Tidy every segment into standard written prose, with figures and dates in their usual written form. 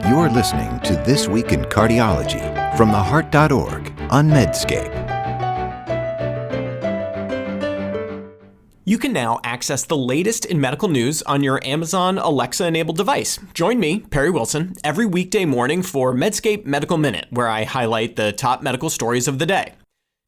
You're listening to This Week in Cardiology from theheart.org on Medscape. You can now access the latest in medical news on your Amazon Alexa-enabled device. Join me, Perry Wilson, every weekday morning for Medscape Medical Minute, where I highlight the top medical stories of the day.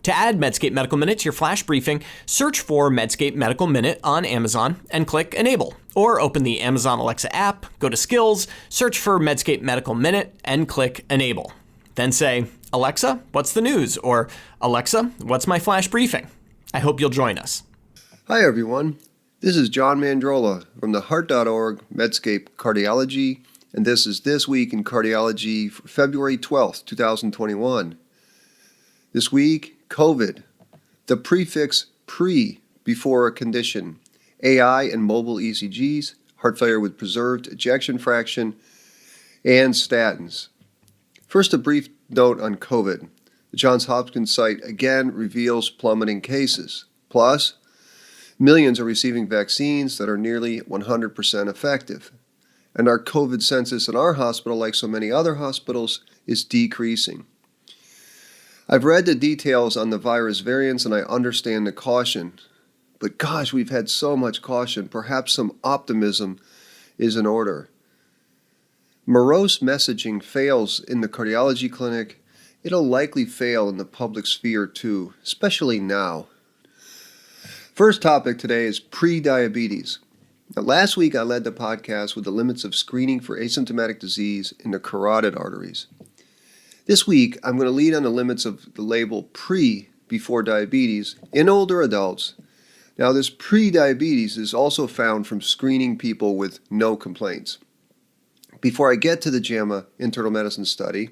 To add Medscape Medical Minute to your flash briefing, search for Medscape Medical Minute on Amazon and click Enable. Or open the Amazon Alexa app, go to Skills, search for Medscape Medical Minute, and click Enable. Then say, Alexa, what's the news? Or Alexa, what's my flash briefing? I hope you'll join us. Hi everyone, this is John Mandrola from theheart.org Medscape Cardiology, and this is This Week in Cardiology for February 12th, 2021. This week, COVID, the prefix pre before a condition, AI and mobile ECGs, heart failure with preserved ejection fraction, and statins. First, a brief note on COVID. The Johns Hopkins site again reveals plummeting cases. Plus, millions are receiving vaccines that are nearly 100% effective. And our COVID census in our hospital, like so many other hospitals, is decreasing. I've read the details on the virus variants and I understand the caution. But gosh, we've had so much caution. Perhaps some optimism is in order. Morose messaging fails in the cardiology clinic. It'll likely fail in the public sphere too, especially now. First topic today is pre-diabetes. Now, last week I led the podcast with the limits of screening for asymptomatic disease in the carotid arteries. This week I'm going to lead on the limits of the label pre before diabetes in older adults. Now, this pre-diabetes is also found from screening people with no complaints. Before I get to the JAMA internal medicine study,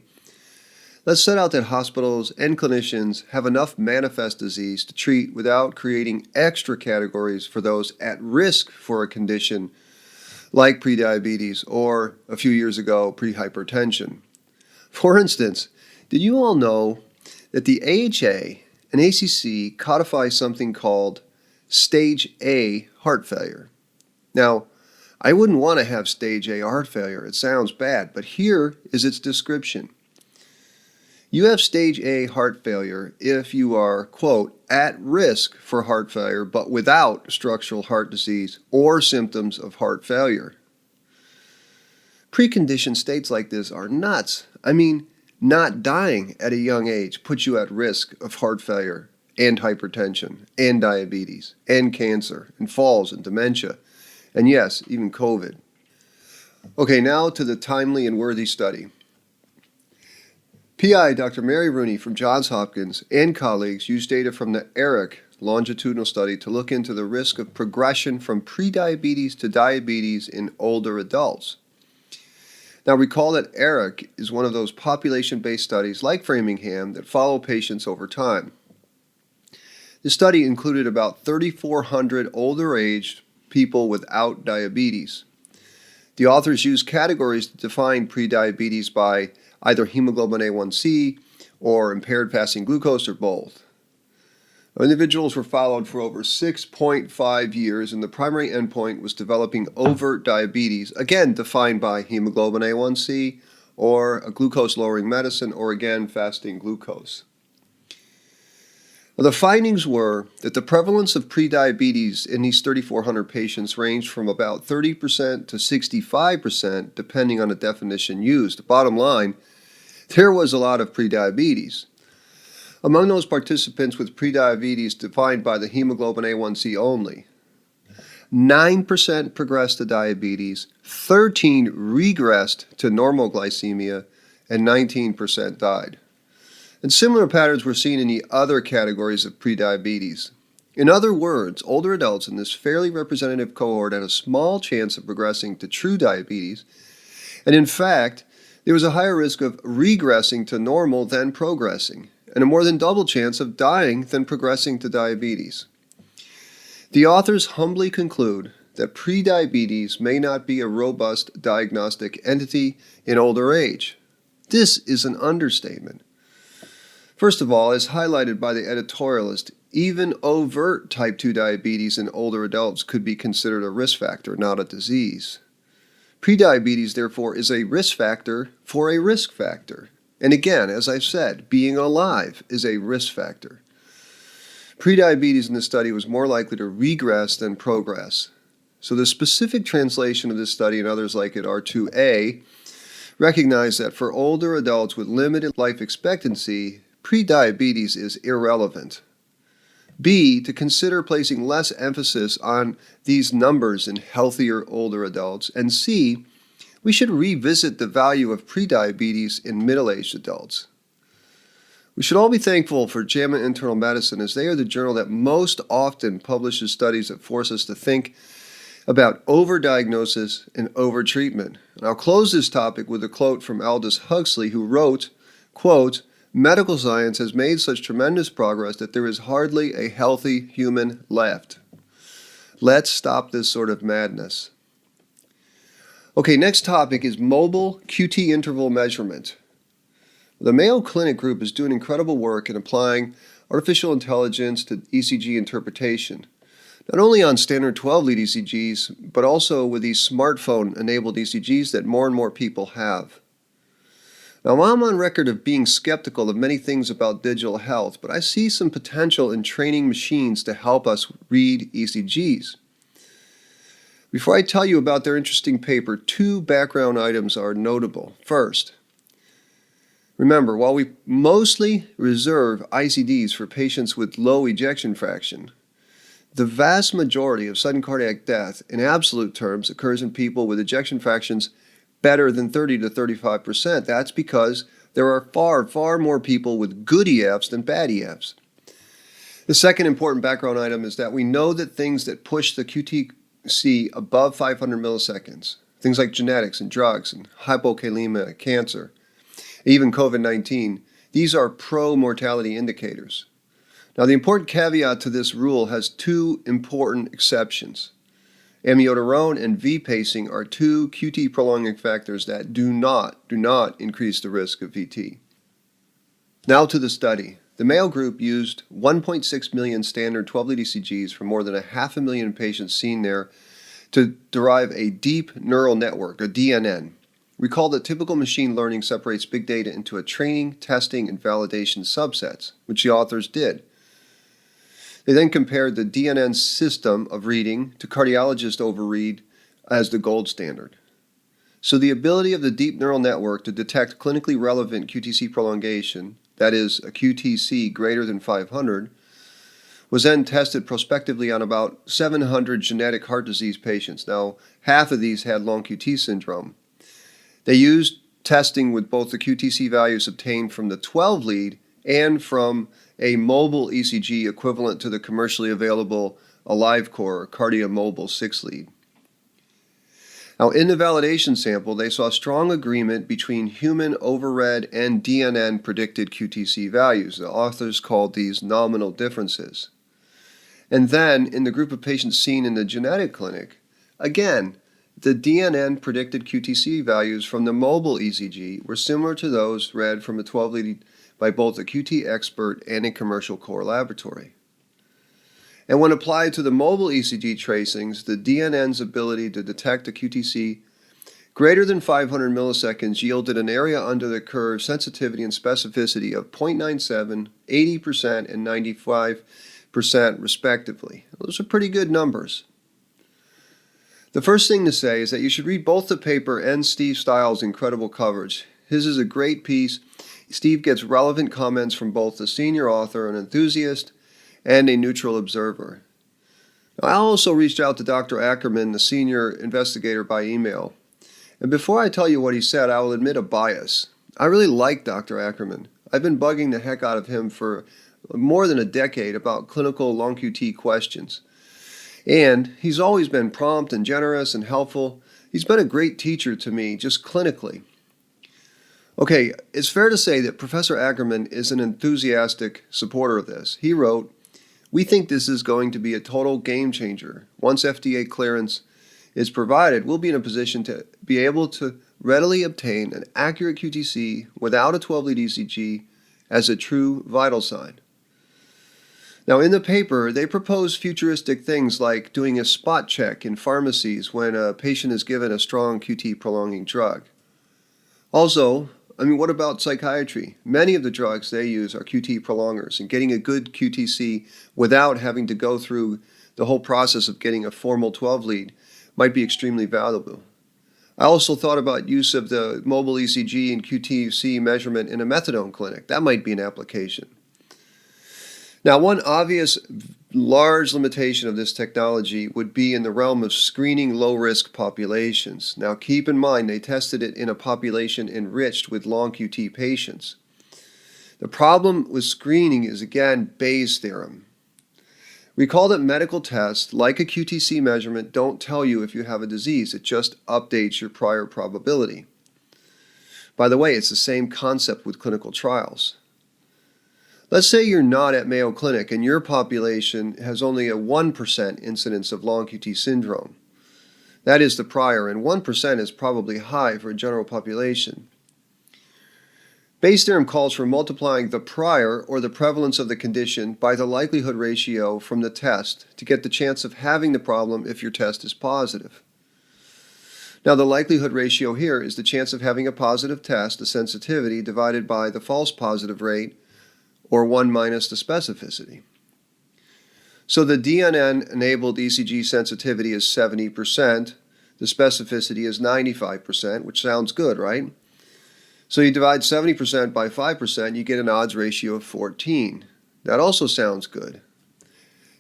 let's set out that hospitals and clinicians have enough manifest disease to treat without creating extra categories for those at risk for a condition like prediabetes or, a few years ago, prehypertension. For instance, did you all know that the AHA and ACC codify something called Stage A heart failure? Now, I wouldn't want to have Stage A heart failure. It sounds bad, but here is its description. You have Stage A heart failure if you are, quote, at risk for heart failure, but without structural heart disease or symptoms of heart failure. Preconditioned states like this are nuts. I mean, not dying at a young age puts you at risk of heart failure and hypertension and diabetes and cancer and falls and dementia and yes, even COVID. Okay, now to the timely and worthy study. PI Dr. Mary Rooney from Johns Hopkins and colleagues used data from the ERIC longitudinal study to look into the risk of progression from prediabetes to diabetes in older adults. Now recall that ERIC is one of those population-based studies like Framingham that follow patients over time. The study included about 3,400 older-aged people without diabetes. The authors used categories to define prediabetes by either hemoglobin A1C or impaired fasting glucose or both. Individuals were followed for over 6.5 years, and the primary endpoint was developing overt diabetes, again defined by hemoglobin A1C or a glucose-lowering medicine, or again fasting glucose. Well, the findings were that the prevalence of prediabetes in these 3,400 patients ranged from about 30% to 65%, depending on the definition used. Bottom line, there was a lot of prediabetes. Among those participants with prediabetes defined by the hemoglobin A1C only, 9% progressed to diabetes, 13% regressed to normal glycemia, and 19% died. And similar patterns were seen in the other categories of prediabetes. In other words, older adults in this fairly representative cohort had a small chance of progressing to true diabetes, and in fact, there was a higher risk of regressing to normal than progressing, and a more than double chance of dying than progressing to diabetes. The authors humbly conclude that prediabetes may not be a robust diagnostic entity in older age. This is an understatement. First of all, as highlighted by the editorialist, even overt type 2 diabetes in older adults could be considered a risk factor, not a disease. Prediabetes, therefore, is a risk factor for a risk factor. And again, as I've said, being alive is a risk factor. Prediabetes in this study was more likely to regress than progress. So the specific translation of this study and others like it are to A, recognize that for older adults with limited life expectancy, prediabetes is irrelevant. B, to consider placing less emphasis on these numbers in healthier older adults. And C, we should revisit the value of prediabetes in middle-aged adults. We should all be thankful for JAMA Internal Medicine, as they are the journal that most often publishes studies that force us to think about overdiagnosis and overtreatment. And I'll close this topic with a quote from Aldous Huxley, who wrote, quote, "Medical science has made such tremendous progress that there is hardly a healthy human left. Let's stop this sort of madness." Okay, next topic is mobile QT interval measurement. The Mayo Clinic group is doing incredible work in applying artificial intelligence to ECG interpretation, not only on standard 12-lead ECGs, but also with these smartphone-enabled ECGs that more and more people have. Now, I'm on record of being skeptical of many things about digital health, but I see some potential in training machines to help us read ECGs. Before I tell you about their interesting paper, two background items are notable. First, remember, while we mostly reserve ICDs for patients with low ejection fraction, the vast majority of sudden cardiac death in absolute terms occurs in people with ejection fractions better than 30 to 35%. That's because there are far, far more people with good EFs than bad EFs. The second important background item is that we know that things that push the QTc above 500 milliseconds, things like genetics and drugs and hypokalemia, cancer, even COVID-19, these are pro-mortality indicators. Now, the important caveat to this rule has two important exceptions. Amiodarone and V-pacing are two QT prolonging factors that do not increase the risk of VT. Now to the study. The Mayo group used 1.6 million standard 12-lead ECGs from more than 500,000 patients seen there to derive a deep neural network, a DNN. Recall that typical machine learning separates big data into a training, testing, and validation subsets, which the authors did. They then compared the DNN system of reading to cardiologist overread as the gold standard. So the ability of the deep neural network to detect clinically relevant QTc prolongation, that is, a QTc greater than 500, was then tested prospectively on about 700 genetic heart disease patients. Now, half of these had long QT syndrome. They used testing with both the QTc values obtained from the 12-lead and from a mobile ECG equivalent to the commercially available AliveCor or CardioMobile 6-lead. Now, in the validation sample, they saw strong agreement between human overread and DNN predicted QTc values. The authors called these nominal differences. And then, in the group of patients seen in the genetic clinic, again, the DNN predicted QTc values from the mobile ECG were similar to those read from a 12-lead by both a QT expert and a commercial core laboratory. And when applied to the mobile ECG tracings, the DNN's ability to detect a QTc greater than 500 milliseconds yielded an area under the curve sensitivity and specificity of 0.97, 80%, and 95% respectively. Those are pretty good numbers. The first thing to say is that you should read both the paper and Steve Stiles' incredible coverage. His is a great piece. Steve gets relevant comments from both the senior author, an enthusiast, and a neutral observer. I also reached out to Dr. Ackerman, the senior investigator, by email. And before I tell you what he said, I will admit a bias. I really like Dr. Ackerman. I've been bugging the heck out of him for more than a decade about clinical long QT questions. And he's always been prompt and generous and helpful. He's been a great teacher to me, just clinically. Okay, it's fair to say that Professor Ackerman is an enthusiastic supporter of this. He wrote, "We think this is going to be a total game changer. Once FDA clearance is provided, we'll be in a position to be able to readily obtain an accurate QTc without a 12-lead ECG as a true vital sign." Now, in the paper, they propose futuristic things like doing a spot check in pharmacies when a patient is given a strong QT prolonging drug. Also, what about psychiatry? Many of the drugs they use are QT prolongers, and getting a good QTC without having to go through the whole process of getting a formal 12 lead might be extremely valuable. I also thought about use of the mobile ECG and QTC measurement in a methadone clinic. That might be an application. Now, one obvious large limitation of this technology would be in the realm of screening low-risk populations. Now, keep in mind they tested it in a population enriched with long QT patients. The problem with screening is, again, Bayes' theorem. Recall that medical tests, like a QTC measurement, don't tell you if you have a disease. It just updates your prior probability. By the way, it's the same concept with clinical trials. Let's say you're not at Mayo Clinic and your population has only a 1% incidence of long QT syndrome. That is the prior, and 1% is probably high for a general population. Bayes' theorem calls for multiplying the prior, or the prevalence of the condition, by the likelihood ratio from the test to get the chance of having the problem if your test is positive. Now, the likelihood ratio here is the chance of having a positive test, the sensitivity, divided by the false positive rate, or 1 minus the specificity. So the DNN-enabled ECG sensitivity is 70%, the specificity is 95%, which sounds good, right? So you divide 70% by 5%, you get an odds ratio of 14. That also sounds good.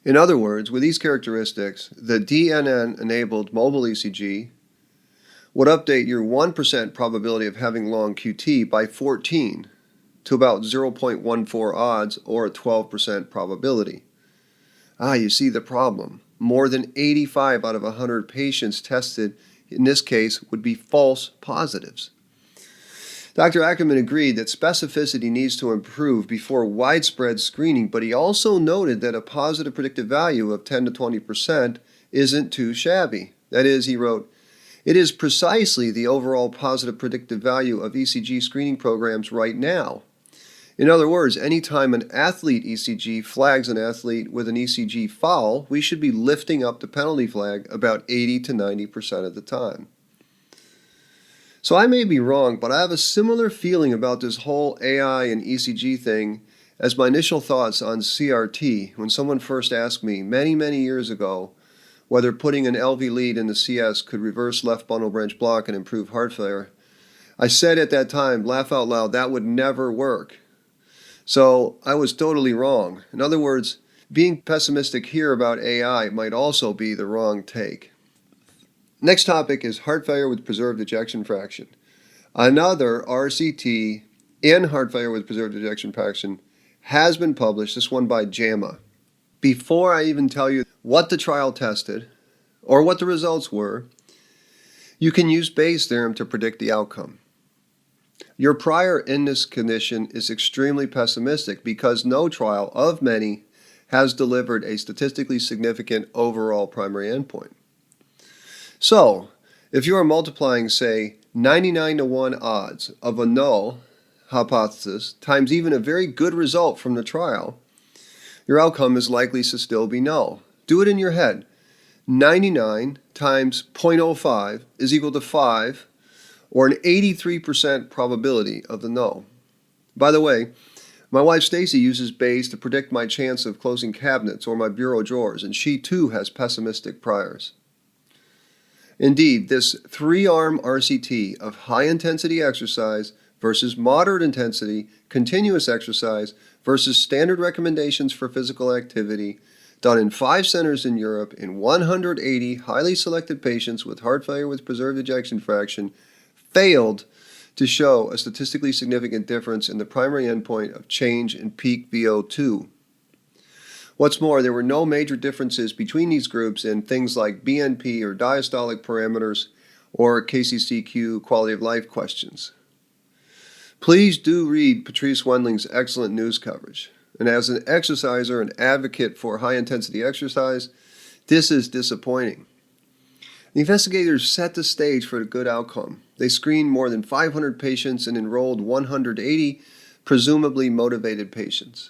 In other words, with these characteristics, the DNN-enabled mobile ECG would update your 1% probability of having long QT by 14 to about 0.14 odds, or a 12% probability. You see the problem. More than 85 out of 100 patients tested, in this case, would be false positives. Dr. Ackerman agreed that specificity needs to improve before widespread screening, but he also noted that a positive predictive value of 10 to 20% isn't too shabby. That is, he wrote, "It is precisely the overall positive predictive value of ECG screening programs right now. In other words, anytime an athlete ECG flags an athlete with an ECG foul, we should be lifting up the penalty flag about 80 to 90% of the time." So I may be wrong, but I have a similar feeling about this whole AI and ECG thing as my initial thoughts on CRT when someone first asked me many, many years ago whether putting an LV lead in the CS could reverse left bundle branch block and improve heart failure. I said at that time, laugh out loud, that would never work. So I was totally wrong. In other words, being pessimistic here about AI might also be the wrong take. Next topic is heart failure with preserved ejection fraction. Another RCT in heart failure with preserved ejection fraction has been published, this one by JAMA. Before I even tell you what the trial tested or what the results were, you can use Bayes' theorem to predict the outcome. Your prior in this condition is extremely pessimistic because no trial of many has delivered a statistically significant overall primary endpoint. So, if you are multiplying, say, 99 to 1 odds of a null hypothesis times even a very good result from the trial, your outcome is likely to still be null. Do it in your head. 99 times 0.05 is equal to 5, or an 83% probability of the null. By the way, my wife Stacy uses Bayes to predict my chance of closing cabinets or my bureau drawers, and she too has pessimistic priors. Indeed, this 3-arm RCT of high-intensity exercise versus moderate-intensity continuous exercise versus standard recommendations for physical activity, done in 5 centers in Europe in 180 highly selected patients with heart failure with preserved ejection fraction, failed to show a statistically significant difference in the primary endpoint of change in peak VO2. What's more, there were no major differences between these groups in things like BNP or diastolic parameters or KCCQ quality of life questions. Please do read Patrice Wendling's excellent news coverage. And as an exerciser and advocate for high-intensity exercise, this is disappointing. The investigators set the stage for a good outcome. They screened more than 500 patients and enrolled 180 presumably motivated patients.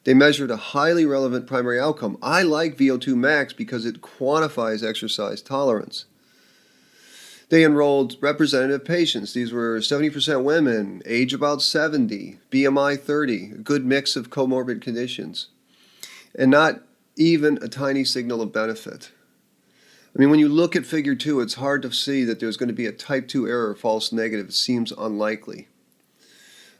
They measured a highly relevant primary outcome. I like VO2 max because it quantifies exercise tolerance. They enrolled representative patients. These were 70% women, age about 70, BMI 30, a good mix of comorbid conditions, and not even a tiny signal of benefit. I mean, when you look at figure 2, it's hard to see that there's going to be a type 2 error, false negative. It seems unlikely.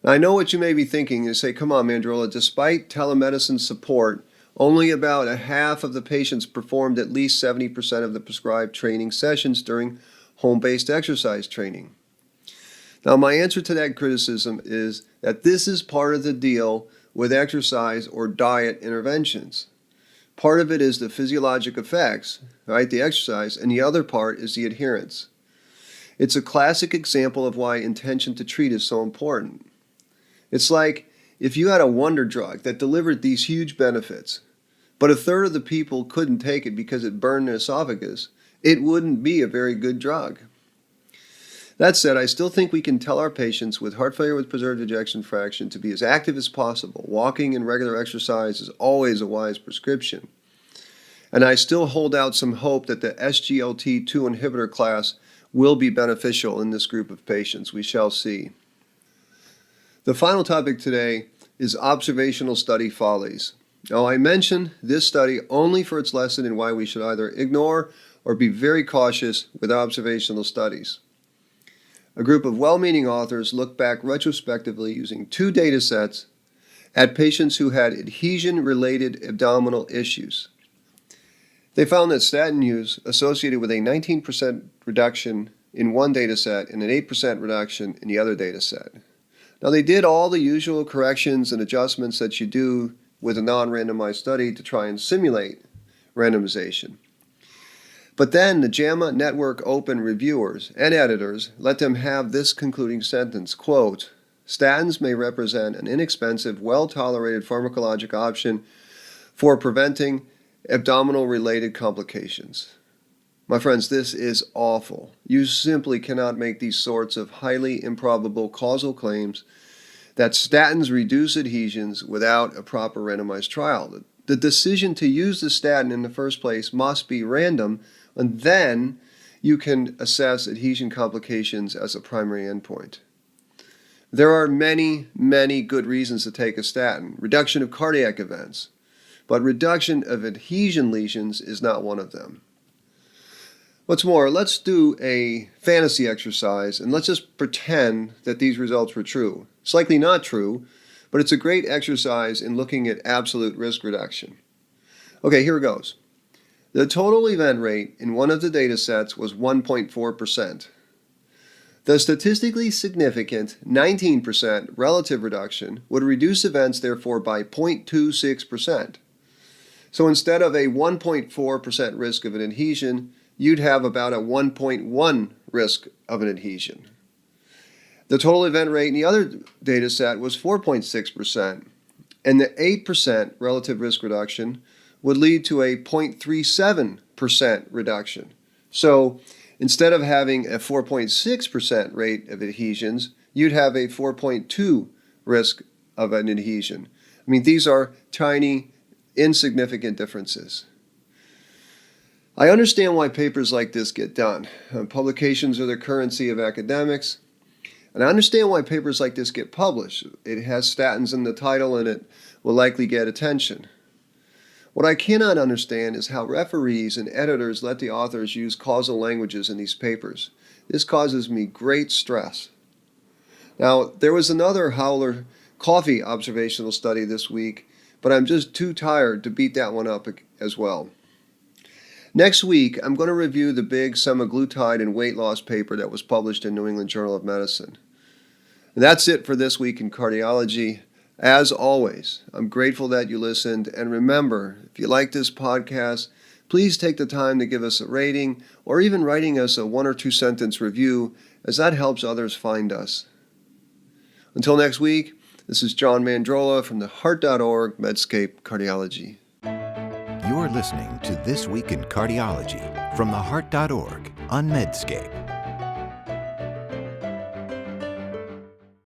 Now, I know what you may be thinking. You say, come on, Mandrola, despite telemedicine support, only about a half of the patients performed at least 70% of the prescribed training sessions during home-based exercise training. Now, my answer to that criticism is that this is part of the deal with exercise or diet interventions. Part of it is the physiologic effects, right, the exercise, and the other part is the adherence. It's a classic example of why intention to treat is so important. It's like if you had a wonder drug that delivered these huge benefits, but a third of the people couldn't take it because it burned their esophagus, it wouldn't be a very good drug. That said, I still think we can tell our patients with heart failure with preserved ejection fraction to be as active as possible. Walking and regular exercise is always a wise prescription. And I still hold out some hope that the SGLT2 inhibitor class will be beneficial in this group of patients. We shall see. The final topic today is observational study Follies. Now, I mention this study only for its lesson in why we should either ignore or be very cautious with observational studies. A group of well-meaning authors looked back retrospectively using 2 data sets at patients who had adhesion-related abdominal issues. They found that statin use associated with a 19% reduction in one data set and an 8% reduction in the other data set. Now, they did all the usual corrections and adjustments that you do with a non-randomized study to try and simulate randomization. But then the JAMA Network Open reviewers and editors let them have this concluding sentence, quote, "Statins may represent an inexpensive, well-tolerated pharmacologic option for preventing abdominal-related complications." My friends, this is awful. You simply cannot make these sorts of highly improbable causal claims that statins reduce adhesions without a proper randomized trial. The decision to use the statin in the first place must be random, and then you can assess adhesion complications as a primary endpoint. There are many, many good reasons to take a statin. Reduction of cardiac events, but reduction of adhesion lesions is not one of them. What's more, let's do a fantasy exercise and let's just pretend that these results were true. It's likely not true, but it's a great exercise in looking at absolute risk reduction. Okay, here it goes. The total event rate in one of the data sets was 1.4%. The statistically significant 19% relative reduction would reduce events, therefore, by 0.26%. So instead of a 1.4% risk of an adhesion, you'd have about a 1.1 risk of an adhesion. The total event rate in the other data set was 4.6%, and the 8% relative risk reduction would lead to a 0.37% reduction. So instead of having a 4.6% rate of adhesions, you'd have a 4.2 risk of an adhesion. I mean, these are tiny, insignificant differences. I understand why papers like this get done. Publications are the currency of academics. And I understand why papers like this get published. It has statins in the title and it will likely get attention. What I cannot understand is how referees and editors let the authors use causal languages in these papers. This causes me great stress. Now, there was another Howler coffee observational study this week, but I'm just too tired to beat that one up as well. Next week, I'm going to review the big semaglutide and weight loss paper that was published in New England Journal of Medicine. And that's it for this week in cardiology. As always, I'm grateful that you listened, and remember, if you like this podcast, please take the time to give us a rating or even writing us a 1 or 2 sentence review, as that helps others find us. Until next week, this is John Mandrola from the Heart.org Medscape Cardiology. You're listening to This Week in Cardiology from the Heart.org on Medscape.